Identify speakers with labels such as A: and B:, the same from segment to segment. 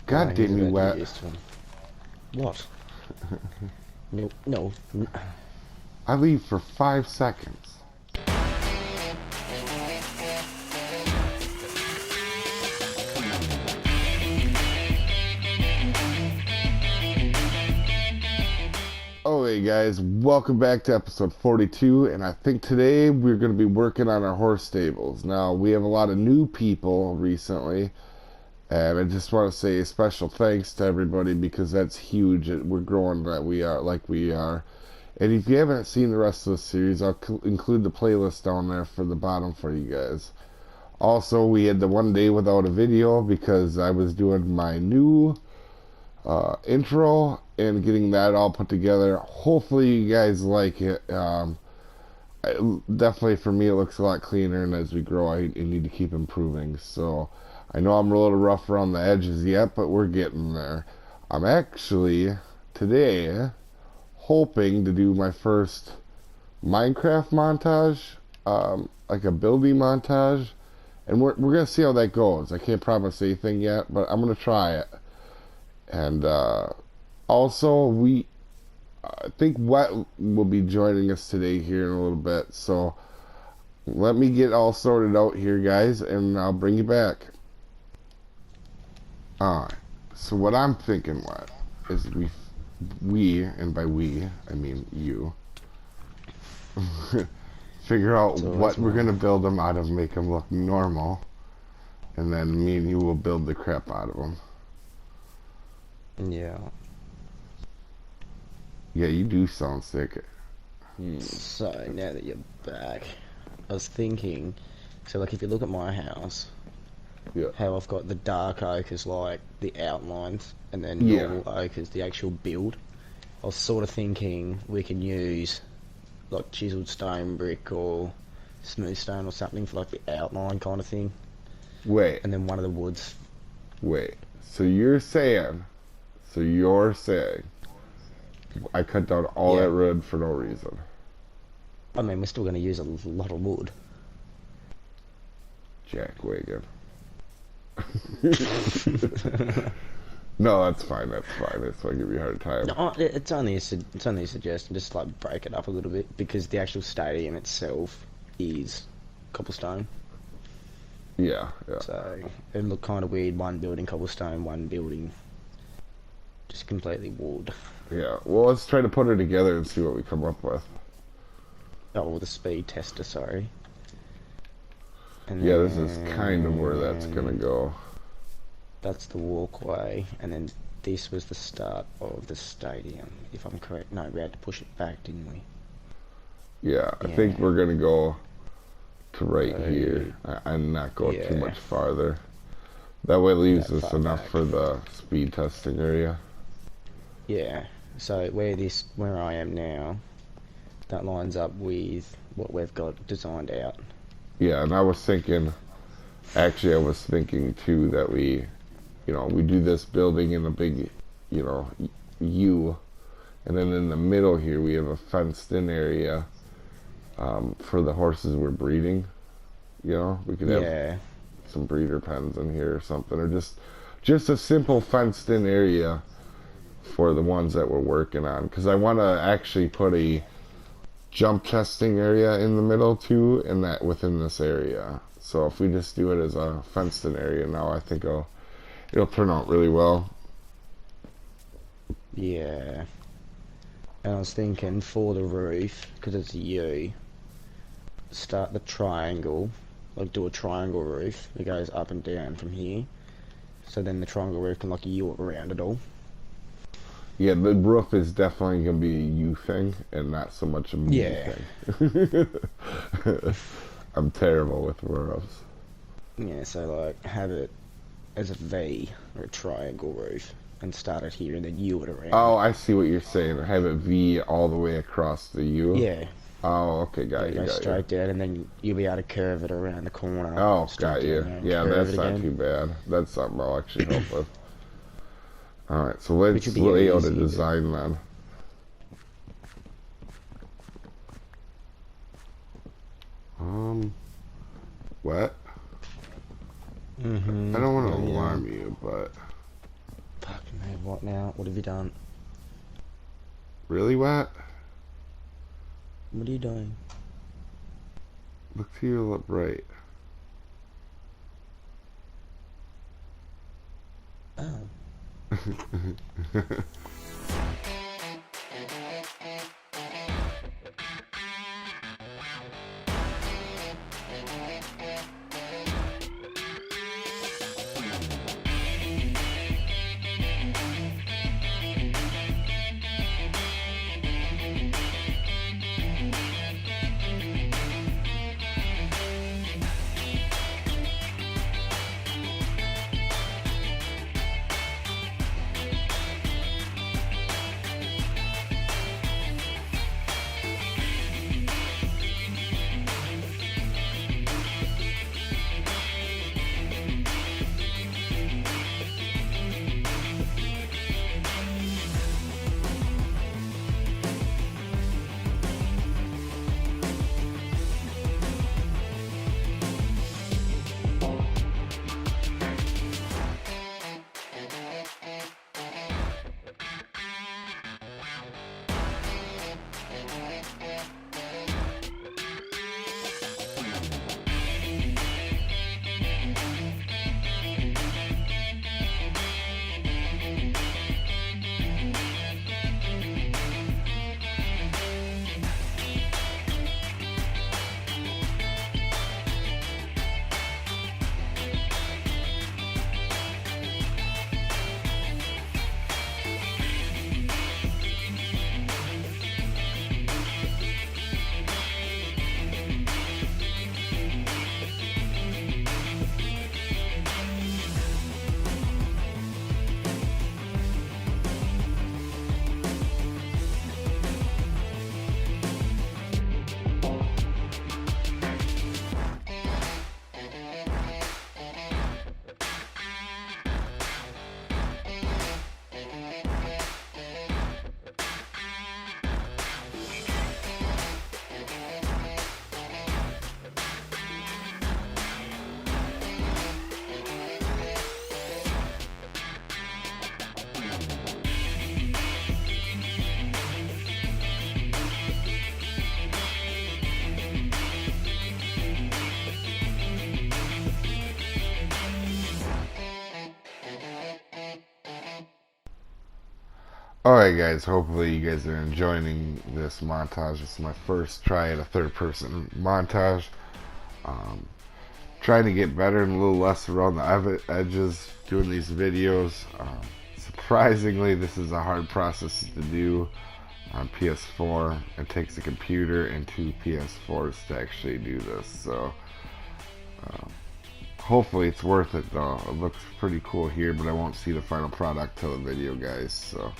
A: God damn you, wet.
B: What? No, no.
A: I leave for 5 seconds. Oh, hey guys, welcome back to episode 42, and I think today we're going to be working on our horse stables. Now, we have a lot of new people recently, and I just want to say a special thanks to everybody because that's huge. We're growing like we are. And if you haven't seen the rest of the series, I'll include the playlist down there for the bottom for you guys. Also, we had the one day without a video because I was doing my new intro and getting that all put together. Hopefully you guys like it. Definitely for me it looks a lot cleaner, and as we grow I need to keep improving. So I know I'm a little rough around the edges yet, but we're getting there. I'm actually today hoping to do my first Minecraft montage, like a building montage, and we're gonna see how that goes. I can't promise anything yet, but I'm gonna try it. And also, I think Wet will be joining us today here in a little bit. So let me get all sorted out here, guys, and I'll bring you back. Alright, so what I'm thinking, Wet, is we, and by we, I mean you, figure out what we're going to build them out of, make them look normal, and then me and you will build the crap out of them.
B: Yeah.
A: Yeah, you do sound sick.
B: So, now that you're back, I was thinking, so like if you look at my house,
A: Yeah.
B: how I've got the dark oak as like the outlines, and then
A: Yeah.
B: normal oak as the actual build. I was sort of thinking we can use like chiseled stone brick or smooth stone or something for like the outline kind of thing,
A: Wait,
B: and then one of the woods.
A: wait. So you're saying I cut down all that wood for no reason?
B: I mean, we're still going to use a lot of wood.
A: Jack Wagon. No, that's fine. That's fine. That's why I give you a hard time.
B: No, it's only a suggestion. Just like break it up a little bit because the actual stadium itself is cobblestone.
A: Yeah, yeah.
B: So it looked kind of weird. One building cobblestone, one building just completely wood.
A: Yeah. Well, let's try to put it together and see what we come up with.
B: Oh, the speed tester. Sorry. And
A: yeah, this is kind of where that's gonna go.
B: That's the walkway, and then this was the start of the stadium, if I'm correct. No, we had to push it back, didn't we?
A: Yeah, I think we're gonna go to right here and not go too much farther. That way it leaves us enough for the speed testing area.
B: Yeah, so where I am now, that lines up with what we've got designed out.
A: Yeah, and I was thinking too that we do this building in a big, U, and then in the middle here we have a fenced in area for the horses we're breeding. We could have some breeder pens in here or something, or just a simple fenced in area for the ones that we're working on, because I want to actually put a jump testing area in the middle too, and that within this area. So if we just do it as a fenced in area now, I think it'll turn out really well.
B: Yeah. And I was thinking for the roof, because it's a U, start the triangle, like do a triangle roof that goes up and down from here. So then the triangle roof can like U around it all.
A: Yeah, the roof is definitely going to be a U thing and not so much a me thing. I'm terrible with roofs.
B: Yeah, so like have it as a V or a triangle roof and start it here and then U it around.
A: Oh, I see what you're saying. Have it V all the way across the U?
B: Yeah.
A: Oh, okay, got you.
B: Go straight down, and then you'll be able to curve it around the corner.
A: Oh, got you. Yeah, that's not too bad. That's something I'll actually help with. Alright, so let's lay out a design then. What? I don't want to alarm you, but
B: Hey, what now? What have you done?
A: Really wet?
B: What are you doing?
A: Look to your left, right.
B: Oh.
A: Alright guys, hopefully you guys are enjoying this montage. It's my first try at a third person montage. Um, Trying to get better and a little less around the edges doing these videos. Surprisingly, this is a hard process to do on PS4. It takes a computer and two PS4s to actually do this. So hopefully it's worth it though. It looks pretty cool here, but I won't see the final product till the video, guys. So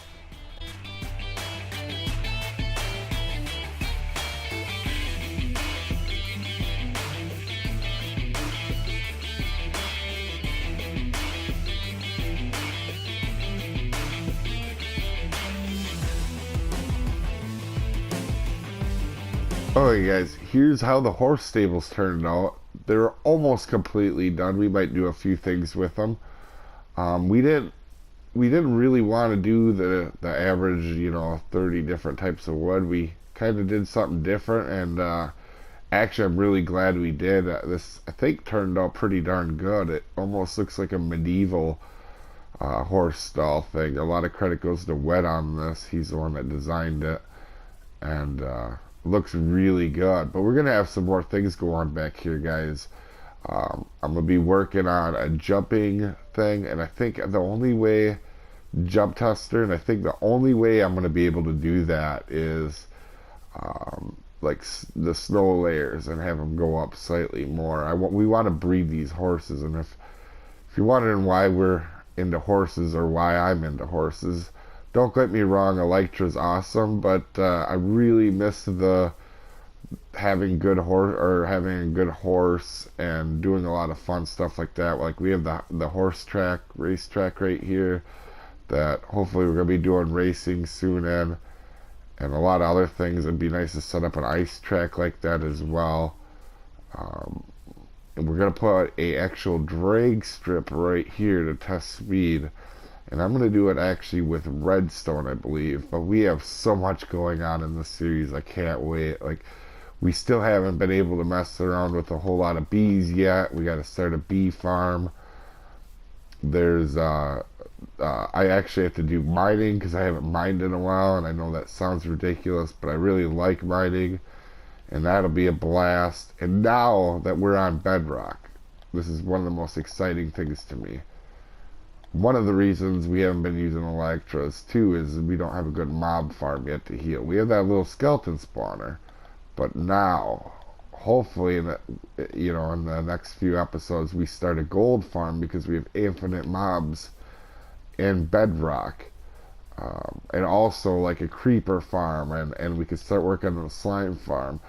A: alright guys, here's how the horse stables turned out. They're almost completely done. We might do a few things with them. We didn't really want to do the average, 30 different types of wood. We kind of did something different, and actually I'm really glad we did. This, I think, turned out pretty darn good. It almost looks like a medieval horse stall thing. A lot of credit goes to Wet on this. He's the one that designed it, and looks really good. But we're gonna have some more things go on back here, guys. I'm gonna be working on a jumping thing, and I think the only way jump tester, and I think the only way I'm gonna be able to do that is like the snow layers and have them go up slightly more. We want to breed these horses, and if you're wondering why we're into horses or why I'm into horses, don't get me wrong, Electra's awesome, but I really miss the having a good horse and doing a lot of fun stuff like that. Like we have the race track right here that hopefully we're gonna be doing racing soon in, and a lot of other things. It'd be nice to set up an ice track like that as well. And we're gonna put a actual drag strip right here to test speed. And I'm going to do it actually with redstone, I believe. But we have so much going on in this series. I can't wait. Like, we still haven't been able to mess around with a whole lot of bees yet. We got to start a bee farm. There's I actually have to do mining because I haven't mined in a while, and I know that sounds ridiculous, but I really like mining, and that'll be a blast. And now that we're on Bedrock, this is one of the most exciting things to me. One of the reasons we haven't been using Electras too is we don't have a good mob farm yet to heal. We have that little skeleton spawner, but now, hopefully, in the next few episodes, we start a gold farm because we have infinite mobs in Bedrock, and also like a creeper farm, and we could start working on a slime farm.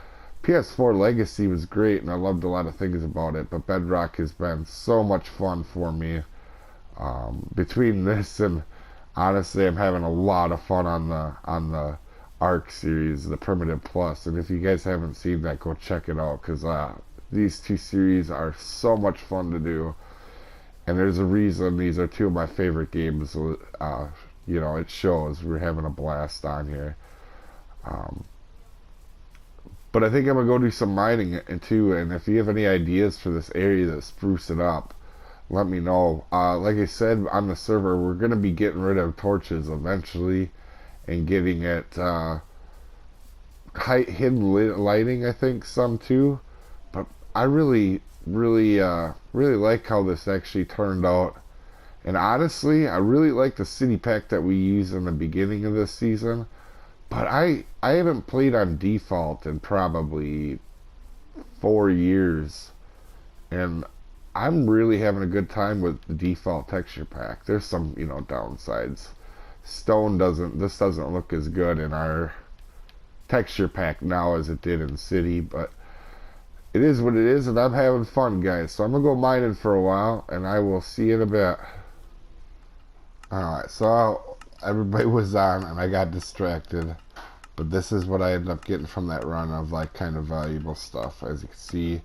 A: PS4 Legacy was great, and I loved a lot of things about it, but Bedrock has been so much fun for me. Between this and honestly, I'm having a lot of fun on the Arc series, the Primitive Plus, and if you guys haven't seen that, go check it out because these two series are so much fun to do, and there's a reason these are two of my favorite games. It shows we're having a blast on here. But I think I'm gonna go do some mining too, and if you have any ideas for this area to spruce it up, let me know. Like I said on the server, we're going to be getting rid of torches eventually and getting it hidden lighting, I think, some too. But I really like how this actually turned out. And honestly, I really like the city pack that we used in the beginning of this season. But I haven't played on default in probably 4 years. And I'm really having a good time with the default texture pack. There's some, downsides. This doesn't look as good in our texture pack now as it did in City, but it is what it is, and I'm having fun, guys. So I'm gonna go mining for a while, and I will see you in a bit. Alright, so everybody was on, and I got distracted, but this is what I ended up getting from that run of, like, kind of valuable stuff. As you can see,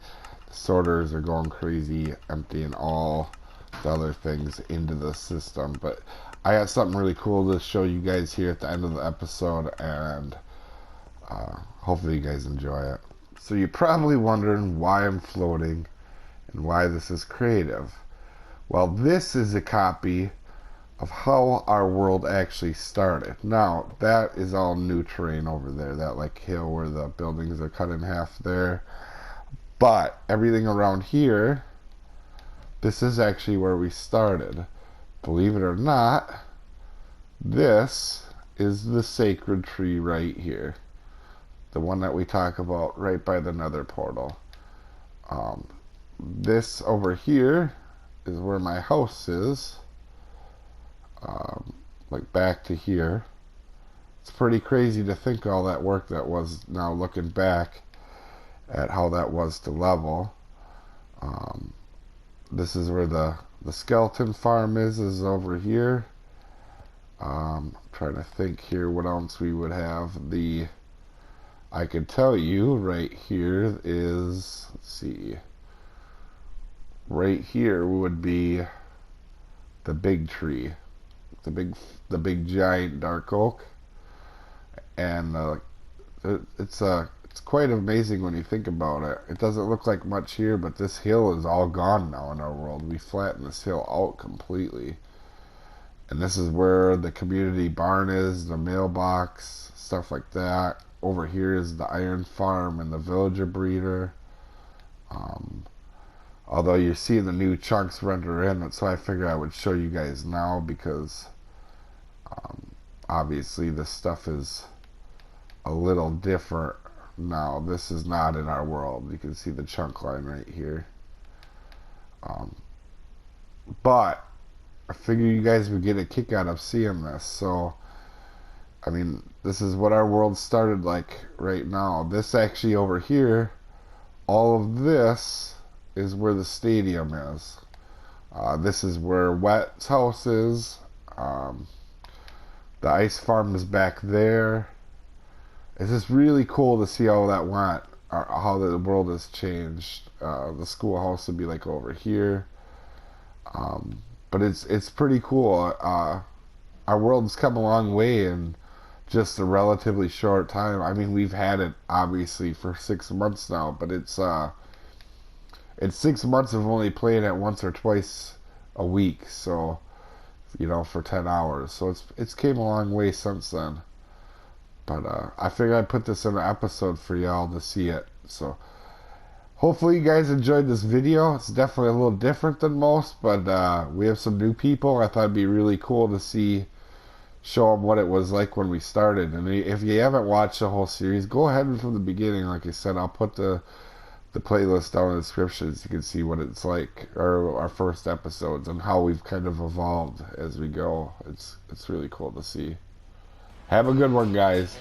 A: sorters are going crazy, emptying all the other things into the system. But I got something really cool to show you guys here at the end of the episode, and hopefully you guys enjoy it. So you're probably wondering why I'm floating and why this is creative. Well, this is a copy of how our world actually started. Now, that is all new terrain over there, that like hill where the buildings are cut in half there. But everything around here, this is actually where we started. Believe it or not, this is the sacred tree right here. The one that we talk about right by the nether portal. This over here is where my house is. Like back to here. It's pretty crazy to think all that work that was now looking back at how that was to level. This is where the skeleton farm is over here. I'm trying to think here what else we would have. I could tell you right here is, let's see, right here would be the big tree, the big giant dark oak, and it's quite amazing when you think about it. It doesn't look like much here, but this hill is all gone now in our world. We flattened this hill out completely. And this is where the community barn is, the mailbox, stuff like that. Over here is the iron farm and the villager breeder. Although you're seeing the new chunks render in, that's why I figured I would show you guys now, because obviously this stuff is a little different now. This is not in our world. You can see the chunk line right here. But I figure you guys would get a kick out of seeing this. So, I mean, this is what our world started like right now. This actually over here, all of this is where the stadium is. This is where Wet's house is. The ice farm is back there. It's just really cool to see how that went, how the world has changed. The schoolhouse would be like over here. but it's pretty cool. Our world's come a long way in just a relatively short time. I mean, we've had it obviously for 6 months now, but it's 6 months of only playing it once or twice a week. So for 10 hours. So it's came a long way since then. But I figured I'd put this in an episode for y'all to see it. So hopefully you guys enjoyed this video. It's definitely a little different than most, but we have some new people. I thought it'd be really cool to show them what it was like when we started. And if you haven't watched the whole series, go ahead and from the beginning. Like I said, I'll put the playlist down in the description so you can see what it's like, or our first episodes, and how we've kind of evolved as we go. It's really cool to see. Have a good one, guys.